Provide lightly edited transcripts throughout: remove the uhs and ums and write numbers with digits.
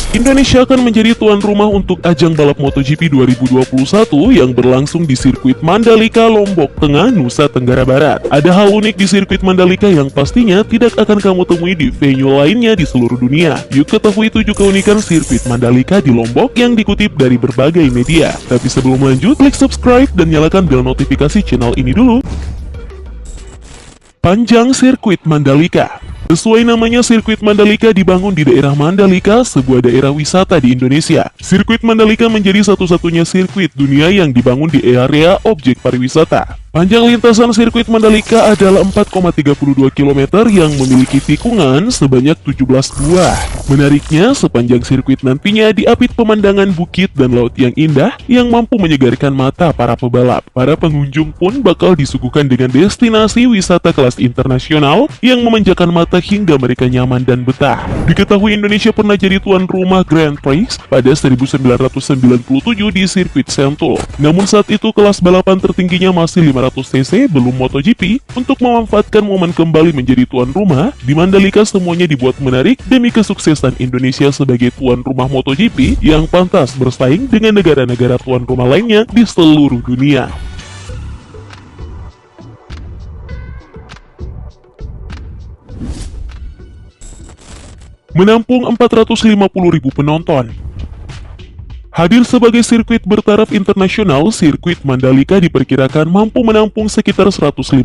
Indonesia akan menjadi tuan rumah untuk ajang balap MotoGP 2021 yang berlangsung di sirkuit Mandalika, Lombok Tengah, Nusa Tenggara Barat. Ada hal unik di sirkuit Mandalika yang pastinya tidak akan kamu temui di venue lainnya di seluruh dunia. Yuk ketahui 7 keunikan sirkuit Mandalika di Lombok yang dikutip dari berbagai media. Tapi sebelum lanjut, klik subscribe dan nyalakan bel notifikasi channel ini dulu. Panjang sirkuit Mandalika. Sesuai namanya, sirkuit Mandalika dibangun di daerah Mandalika, sebuah daerah wisata di Indonesia. Sirkuit Mandalika menjadi satu-satunya sirkuit dunia yang dibangun di area objek pariwisata. Panjang lintasan sirkuit Mandalika adalah 4,32 km yang memiliki tikungan sebanyak 17 buah. Menariknya, sepanjang sirkuit nantinya diapit pemandangan bukit dan laut yang indah yang mampu menyegarkan mata para pebalap. Para pengunjung pun bakal disuguhkan dengan destinasi wisata kelas internasional yang memanjakan mata hingga mereka nyaman dan betah. Diketahui Indonesia pernah jadi tuan rumah Grand Prix pada 1997 di sirkuit Sentul. Namun saat itu kelas balapan tertingginya masih 500cc belum MotoGP. Untuk memanfaatkan momen kembali menjadi tuan rumah, di Mandalika semuanya dibuat menarik demi kesuksesan Indonesia sebagai tuan rumah MotoGP yang pantas bersaing dengan negara-negara tuan rumah lainnya di seluruh dunia. Menampung 450.000 penonton. Hadir sebagai sirkuit bertaraf internasional, sirkuit Mandalika diperkirakan mampu menampung sekitar 150.000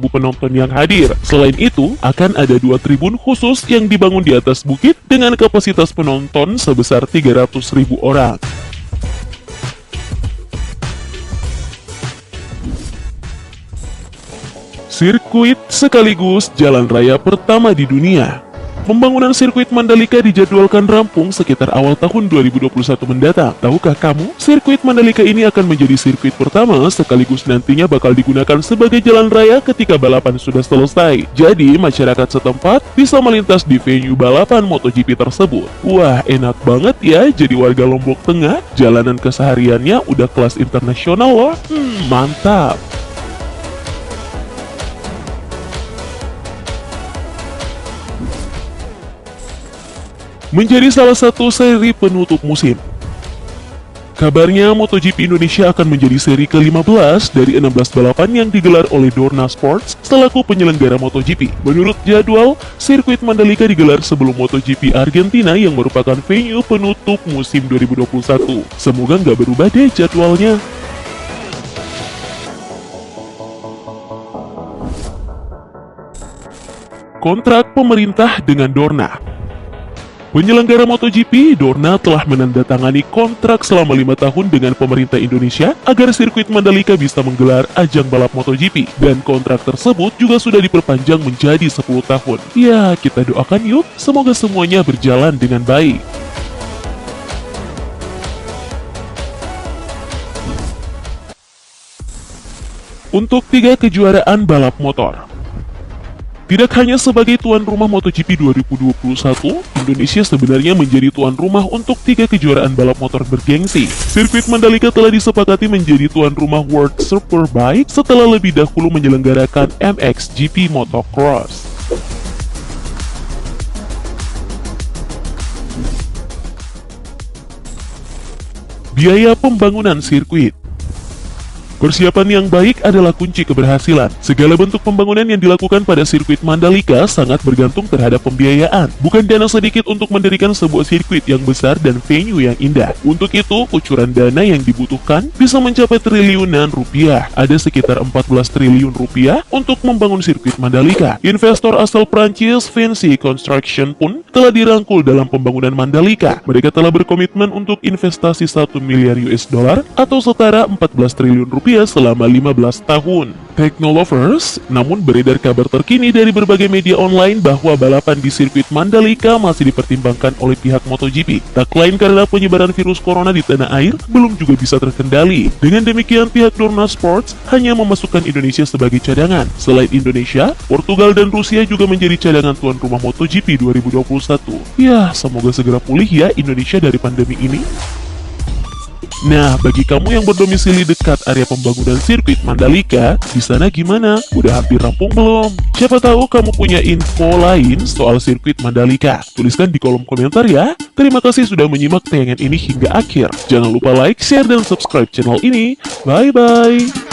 penonton yang hadir. Selain itu, akan ada 2 tribun khusus yang dibangun di atas bukit dengan kapasitas penonton sebesar 300.000 orang. Sirkuit sekaligus jalan raya pertama di dunia. Pembangunan sirkuit Mandalika dijadwalkan rampung sekitar awal tahun 2021 mendatang. Tahukah kamu, sirkuit Mandalika ini akan menjadi sirkuit pertama sekaligus nantinya bakal digunakan sebagai jalan raya ketika balapan sudah selesai. Jadi, masyarakat setempat bisa melintas di venue balapan MotoGP tersebut. Wah, enak banget ya jadi warga Lombok Tengah. Jalanan kesehariannya udah kelas internasional loh. Mantap. Menjadi salah satu seri penutup musim. Kabarnya MotoGP Indonesia akan menjadi seri ke-15 dari 16 balapan yang digelar oleh Dorna Sports selaku penyelenggara MotoGP. Menurut jadwal, sirkuit Mandalika digelar sebelum MotoGP Argentina yang merupakan venue penutup musim 2021. Semoga nggak berubah deh jadwalnya. Kontrak pemerintah dengan Dorna. Penyelenggara MotoGP, Dorna telah menandatangani kontrak selama 5 tahun dengan pemerintah Indonesia agar sirkuit Mandalika bisa menggelar ajang balap MotoGP. Dan kontrak tersebut juga sudah diperpanjang menjadi 10 tahun. Ya, kita doakan yuk, semoga semuanya berjalan dengan baik. Untuk 3 kejuaraan balap motor. Tidak hanya sebagai tuan rumah MotoGP 2021, Indonesia sebenarnya menjadi tuan rumah untuk 3 kejuaraan balap motor bergengsi. Sirkuit Mandalika telah disepakati menjadi tuan rumah World Superbike setelah lebih dahulu menyelenggarakan MXGP Motocross. Biaya pembangunan sirkuit. Persiapan yang baik adalah kunci keberhasilan. Segala bentuk pembangunan yang dilakukan pada sirkuit Mandalika sangat bergantung terhadap pembiayaan. Bukan dana sedikit untuk mendirikan sebuah sirkuit yang besar dan venue yang indah. Untuk itu, kucuran dana yang dibutuhkan bisa mencapai triliunan rupiah. Ada sekitar 14 triliun rupiah untuk membangun sirkuit Mandalika. Investor asal Prancis, Vinci Construction pun telah dirangkul dalam pembangunan Mandalika. Mereka telah berkomitmen untuk investasi 1 miliar US dollar atau setara 14 triliun rupiah selama 15 tahun. Technolovers, namun beredar kabar terkini dari berbagai media online bahwa balapan di sirkuit Mandalika masih dipertimbangkan oleh pihak MotoGP. Tak lain karena penyebaran virus corona di tanah air belum juga bisa terkendali. Dengan demikian, pihak Dorna Sports hanya memasukkan Indonesia sebagai cadangan. Selain Indonesia, Portugal dan Rusia juga menjadi cadangan tuan rumah MotoGP 2021. Ya, semoga segera pulih ya Indonesia dari pandemi ini. Nah, bagi kamu yang berdomisili dekat area pembangunan sirkuit Mandalika, di sana gimana? Udah hampir rampung belum? Siapa tahu kamu punya info lain soal sirkuit Mandalika. Tuliskan di kolom komentar ya. Terima kasih sudah menyimak tayangan ini hingga akhir. Jangan lupa like, share, dan subscribe channel ini. Bye-bye.